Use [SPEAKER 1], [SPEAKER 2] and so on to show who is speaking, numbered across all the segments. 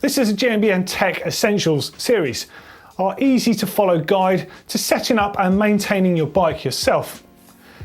[SPEAKER 1] This is a GMBN Tech Essentials series, our easy to follow guide to setting up and maintaining your bike yourself.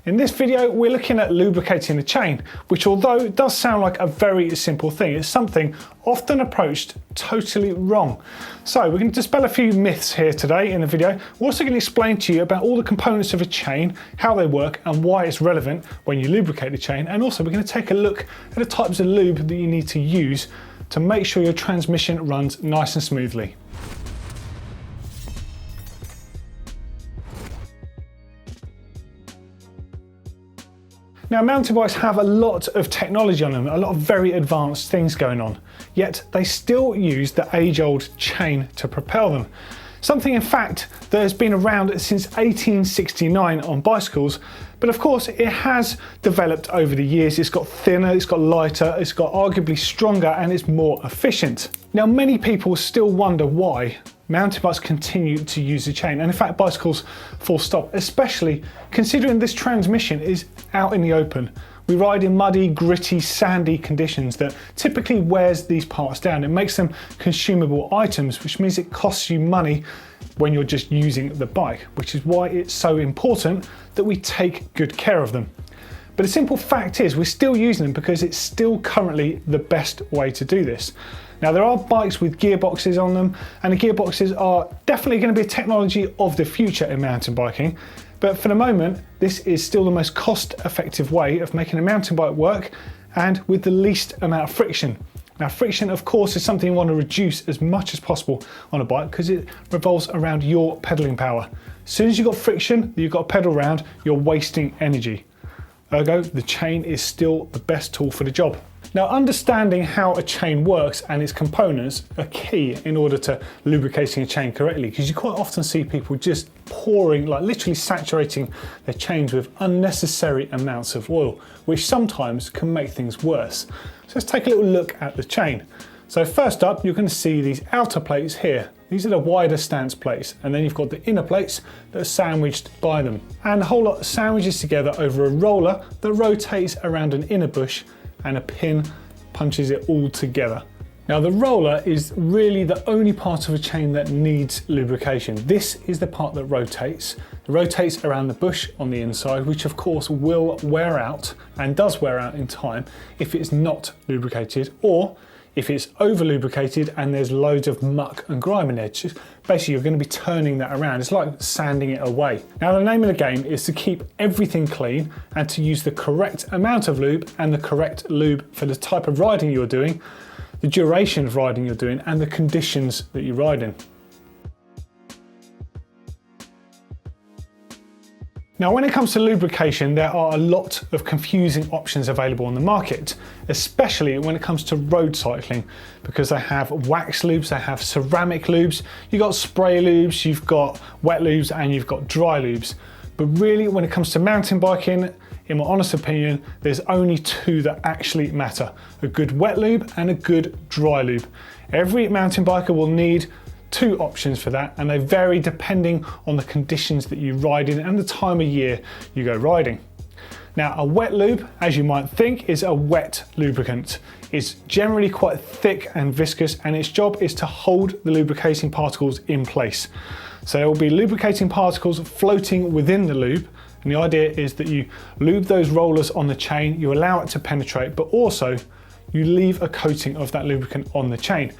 [SPEAKER 1] In this video, we're looking at lubricating the chain, which although it does sound like a very simple thing, it's something often approached totally wrong. So we're going to dispel a few myths here today in the video. We're also going to explain to you about all the components of a chain, how they work and why it's relevant when you lubricate the chain. And also we're going to take a look at the types of lube that you need to use to make sure your transmission runs nice and smoothly. Now, mountain bikes have a lot of technology on them, a lot of very advanced things going on, yet they still use the age-old chain to propel them. Something, in fact, that has been around since 1869 on bicycles, but of course it has developed over the years. It's got thinner, it's got lighter, it's got arguably stronger, and it's more efficient. Now, many people still wonder why mountain bikes continue to use the chain, and in fact bicycles full stop, especially considering this transmission is out in the open. We ride in muddy, gritty, sandy conditions that typically wears these parts down. It makes them consumable items, which means it costs you money when you're just using the bike, which is why it's so important that we take good care of them. But the simple fact is we're still using them because it's still currently the best way to do this. Now, there are bikes with gearboxes on them, and the gearboxes are definitely going to be a technology of the future in mountain biking. But for the moment, this is still the most cost-effective way of making a mountain bike work and with the least amount of friction. Now, friction, of course, is something you want to reduce as much as possible on a bike because it revolves around your pedaling power. As soon as you've got friction that you've got to pedal around, you're wasting energy. Ergo, the chain is still the best tool for the job. Now, understanding how a chain works and its components are key in order to lubricating a chain correctly, because you quite often see people just pouring, like literally saturating their chains with unnecessary amounts of oil, which sometimes can make things worse. So let's take a little look at the chain. So first up, you're going to see these outer plates here. These are the wider stance plates, and then you've got the inner plates that are sandwiched by them. And the whole lot sandwiches together over a roller that rotates around an inner bush, and a pin punches it all together. Now, the roller is really the only part of a chain that needs lubrication. This is the part that rotates. It rotates around the bush on the inside, which of course will wear out and does wear out in time if it's not lubricated, or if it's over lubricated and there's loads of muck and grime in there. Basically, you're going to be turning that around. It's like sanding it away. Now, the name of the game is to keep everything clean and to use the correct amount of lube and the correct lube for the type of riding you're doing, the duration of riding you're doing, and the conditions that you ride in. Now, when it comes to lubrication, there are a lot of confusing options available on the market, especially when it comes to road cycling, because they have wax lubes, they have ceramic lubes, you've got spray lubes, you've got wet lubes, and you've got dry lubes. But really, when it comes to mountain biking, in my honest opinion, there's only two that actually matter: a good wet lube and a good dry lube. Every mountain biker will need two options for that, and they vary depending on the conditions that you ride in and the time of year you go riding. Now, a wet lube, as you might think, is a wet lubricant. It's generally quite thick and viscous, and its job is to hold the lubricating particles in place. So there will be lubricating particles floating within the lube, and the idea is that you lube those rollers on the chain, you allow it to penetrate, but also you leave a coating of that lubricant on the chain.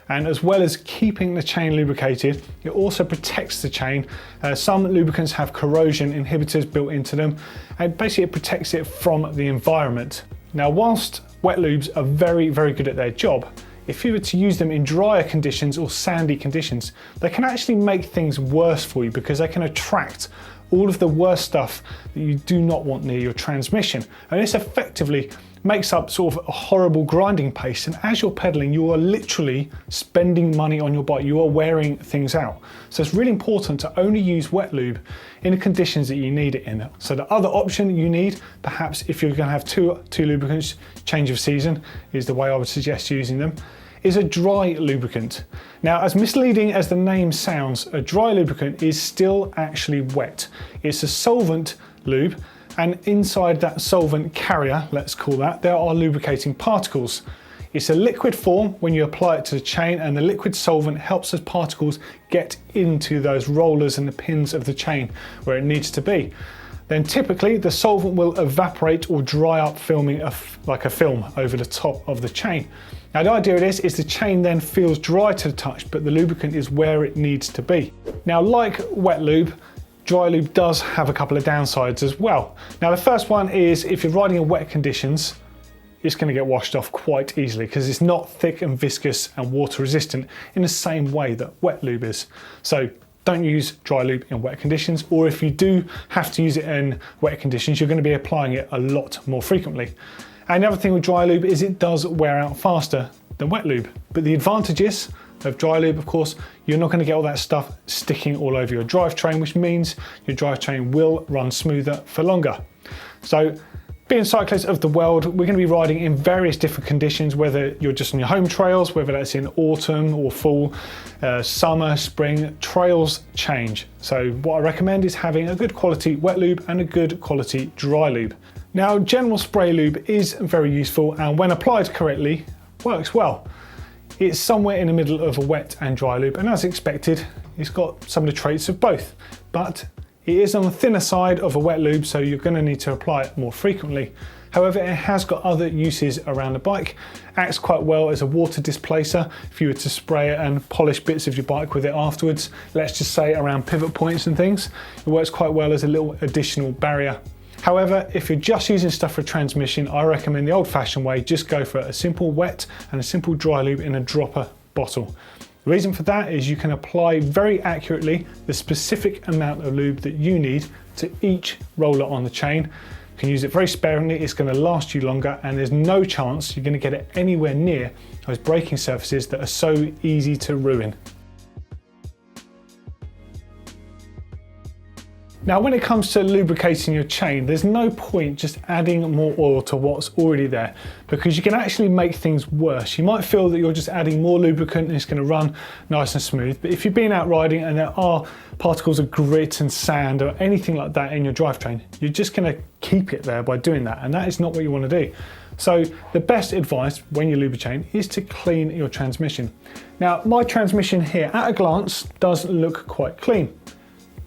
[SPEAKER 1] And as well as keeping the chain lubricated, it also protects the chain. Some lubricants have corrosion inhibitors built into them, and basically it protects it from the environment. Now, whilst wet lubes are very, very good at their job, if you were to use them in drier conditions or sandy conditions, they can actually make things worse for you because they can attract all of the worst stuff that you do not want near your transmission. And this effectively makes up sort of a horrible grinding paste, and as you're pedaling, you are literally spending money on your bike. You are wearing things out. So it's really important to only use wet lube in the conditions that you need it in. So the other option you need, perhaps if you're going to have two lubricants, change of season is the way I would suggest using them, is a dry lubricant. Now, as misleading as the name sounds, a dry lubricant is still actually wet. It's a solvent lube, and inside that solvent carrier, let's call that, there are lubricating particles. It's a liquid form when you apply it to the chain, and the liquid solvent helps those particles get into those rollers and the pins of the chain where it needs to be. Then typically the solvent will evaporate or dry up, forming like a film over the top of the chain. Now the idea of this is the chain then feels dry to the touch, but the lubricant is where it needs to be. Now, like wet lube, dry lube does have a couple of downsides as well. Now the first one is if you're riding in wet conditions, it's going to get washed off quite easily because it's not thick and viscous and water resistant in the same way that wet lube is. So don't use dry lube in wet conditions, or if you do have to use it in wet conditions, you're going to be applying it a lot more frequently. And the other thing with dry lube is it does wear out faster than wet lube. But the advantages of dry lube, of course, you're not going to get all that stuff sticking all over your drivetrain, which means your drivetrain will run smoother for longer. So being cyclists of the world, we're going to be riding in various different conditions, whether you're just on your home trails, whether that's in autumn or fall, summer, spring, trails change. So what I recommend is having a good quality wet lube and a good quality dry lube. Now, general spray lube is very useful, and when applied correctly, works well. It's somewhere in the middle of a wet and dry lube, and as expected, it's got some of the traits of both, but it is on the thinner side of a wet lube, so you're going to need to apply it more frequently. However, it has got other uses around the bike. Acts quite well as a water displacer if you were to spray it and polish bits of your bike with it afterwards. Let's just say around pivot points and things. It works quite well as a little additional barrier. However, if you're just using stuff for transmission, I recommend the old-fashioned way. Just go for a simple wet and a simple dry lube in a dropper bottle. The reason for that is you can apply very accurately the specific amount of lube that you need to each roller on the chain. You can use it very sparingly, it's going to last you longer, and there's no chance you're going to get it anywhere near those braking surfaces that are so easy to ruin. Now, when it comes to lubricating your chain, there's no point just adding more oil to what's already there, because you can actually make things worse. You might feel that you're just adding more lubricant and it's going to run nice and smooth, but if you've been out riding and there are particles of grit and sand or anything like that in your drivetrain, you're just going to keep it there by doing that, and that is not what you want to do. So the best advice when you lube a chain is to clean your transmission. Now, my transmission here at a glance does look quite clean.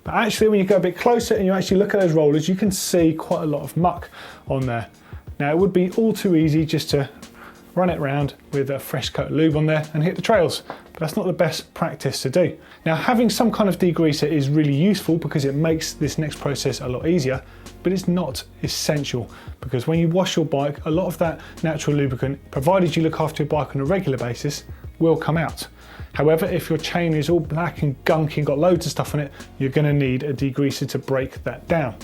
[SPEAKER 1] But actually, when you go a bit closer and you actually look at those rollers, you can see quite a lot of muck on there. Now, it would be all too easy just to run it around with a fresh coat of lube on there and hit the trails, but that's not the best practice to do. Now, having some kind of degreaser is really useful because it makes this next process a lot easier, but it's not essential, because when you wash your bike, a lot of that natural lubricant, provided you look after your bike on a regular basis, will come out. However, if your chain is all black and gunky and got loads of stuff on it, you're going to need a degreaser to break that down.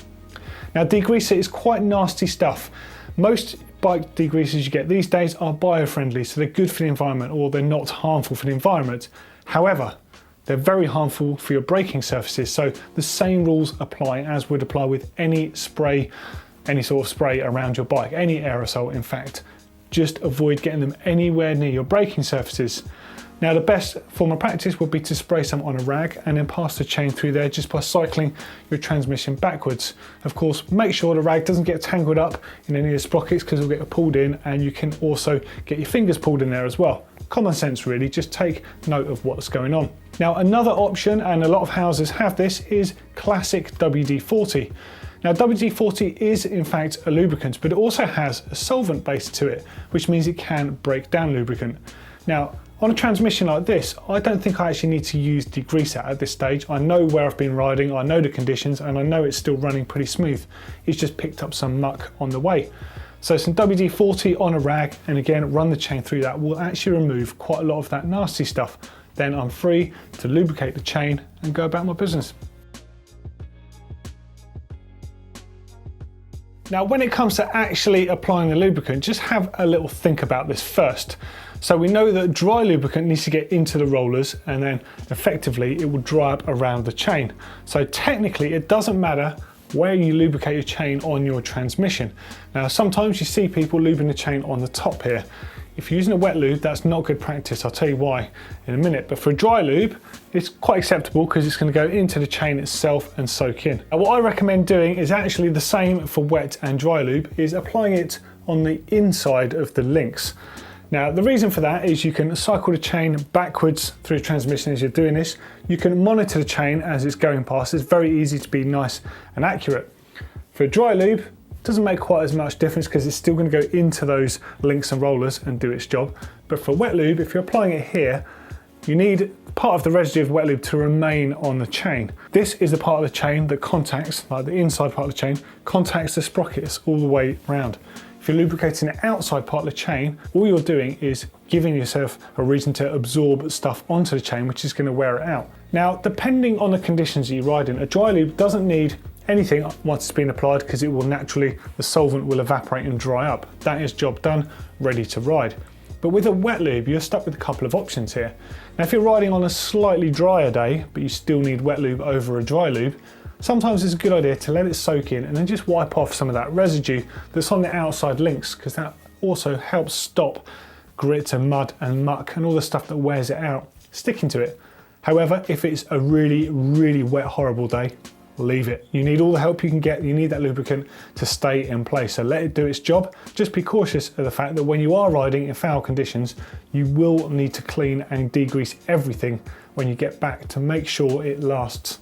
[SPEAKER 1] Now, degreaser is quite nasty stuff. Most bike degreasers you get these days are bio-friendly, so they're good for the environment, or they're not harmful for the environment. However, they're very harmful for your braking surfaces, so the same rules apply as would apply with any spray, any sort of spray around your bike, any aerosol in fact. Just avoid getting them anywhere near your braking surfaces. Now, the best form of practice would be to spray some on a rag and then pass the chain through there just by cycling your transmission backwards. Of course, make sure the rag doesn't get tangled up in any of the sprockets, because it'll get pulled in, and you can also get your fingers pulled in there as well. Common sense really, just take note of what's going on. Now, another option, and a lot of houses have this, is classic WD-40. Now, WD-40 is in fact a lubricant, but it also has a solvent base to it, which means it can break down lubricant. Now, on a transmission like this, I don't think I actually need to use degreaser at this stage. I know where I've been riding, I know the conditions, and I know it's still running pretty smooth. It's just picked up some muck on the way. So some WD-40 on a rag, and again, run the chain through that, will actually remove quite a lot of that nasty stuff. Then I'm free to lubricate the chain and go about my business. Now, when it comes to actually applying the lubricant, just have a little think about this first. So we know that dry lubricant needs to get into the rollers, and then effectively it will dry up around the chain. So technically it doesn't matter where you lubricate your chain on your transmission. Now, sometimes you see people lubing the chain on the top here. If you're using a wet lube, that's not good practice. I'll tell you why in a minute. But for a dry lube, it's quite acceptable because it's going to go into the chain itself and soak in. Now, what I recommend doing is actually the same for wet and dry lube, is applying it on the inside of the links. Now, the reason for that is you can cycle the chain backwards through the transmission as you're doing this. You can monitor the chain as it's going past. It's very easy to be nice and accurate. For a dry lube, it doesn't make quite as much difference because it's still going to go into those links and rollers and do its job. But for wet lube, if you're applying it here, you need part of the residue of wet lube to remain on the chain. This is the part of the chain that contacts, like the inside part of the chain, contacts the sprockets all the way around. If you're lubricating the outside part of the chain, all you're doing is giving yourself a reason to absorb stuff onto the chain, which is going to wear it out. Now, depending on the conditions that you ride in, a dry lube doesn't need anything once it's been applied because it will naturally, the solvent will evaporate and dry up. That is job done, ready to ride. But with a wet lube, you're stuck with a couple of options here. Now, if you're riding on a slightly drier day, but you still need wet lube over a dry lube, sometimes it's a good idea to let it soak in and then just wipe off some of that residue that's on the outside links, because that also helps stop grit and mud and muck and all the stuff that wears it out sticking to it. However, if it's a really, really wet, horrible day, leave it. You need all the help you can get. You need that lubricant to stay in place. So let it do its job. Just be cautious of the fact that when you are riding in foul conditions, you will need to clean and degrease everything when you get back to make sure it lasts.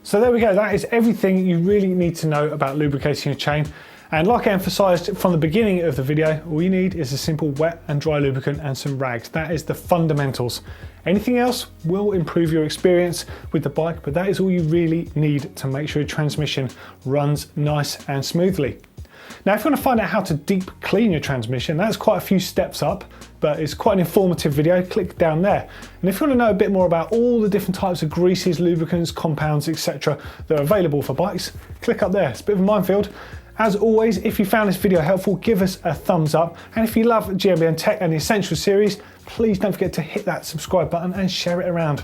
[SPEAKER 1] So there we go. That is everything you really need to know about lubricating a chain. And like I emphasized from the beginning of the video, all you need is a simple wet and dry lubricant and some rags. That is the fundamentals. Anything else will improve your experience with the bike, but that is all you really need to make sure your transmission runs nice and smoothly. Now, if you want to find out how to deep clean your transmission, that's quite a few steps up, but it's quite an informative video. Click down there. And if you want to know a bit more about all the different types of greases, lubricants, compounds, etc. that are available for bikes, click up there. It's a bit of a minefield. As always, if you found this video helpful, give us a thumbs up. And if you love GMBN Tech and the Essential series, please don't forget to hit that subscribe button and share it around.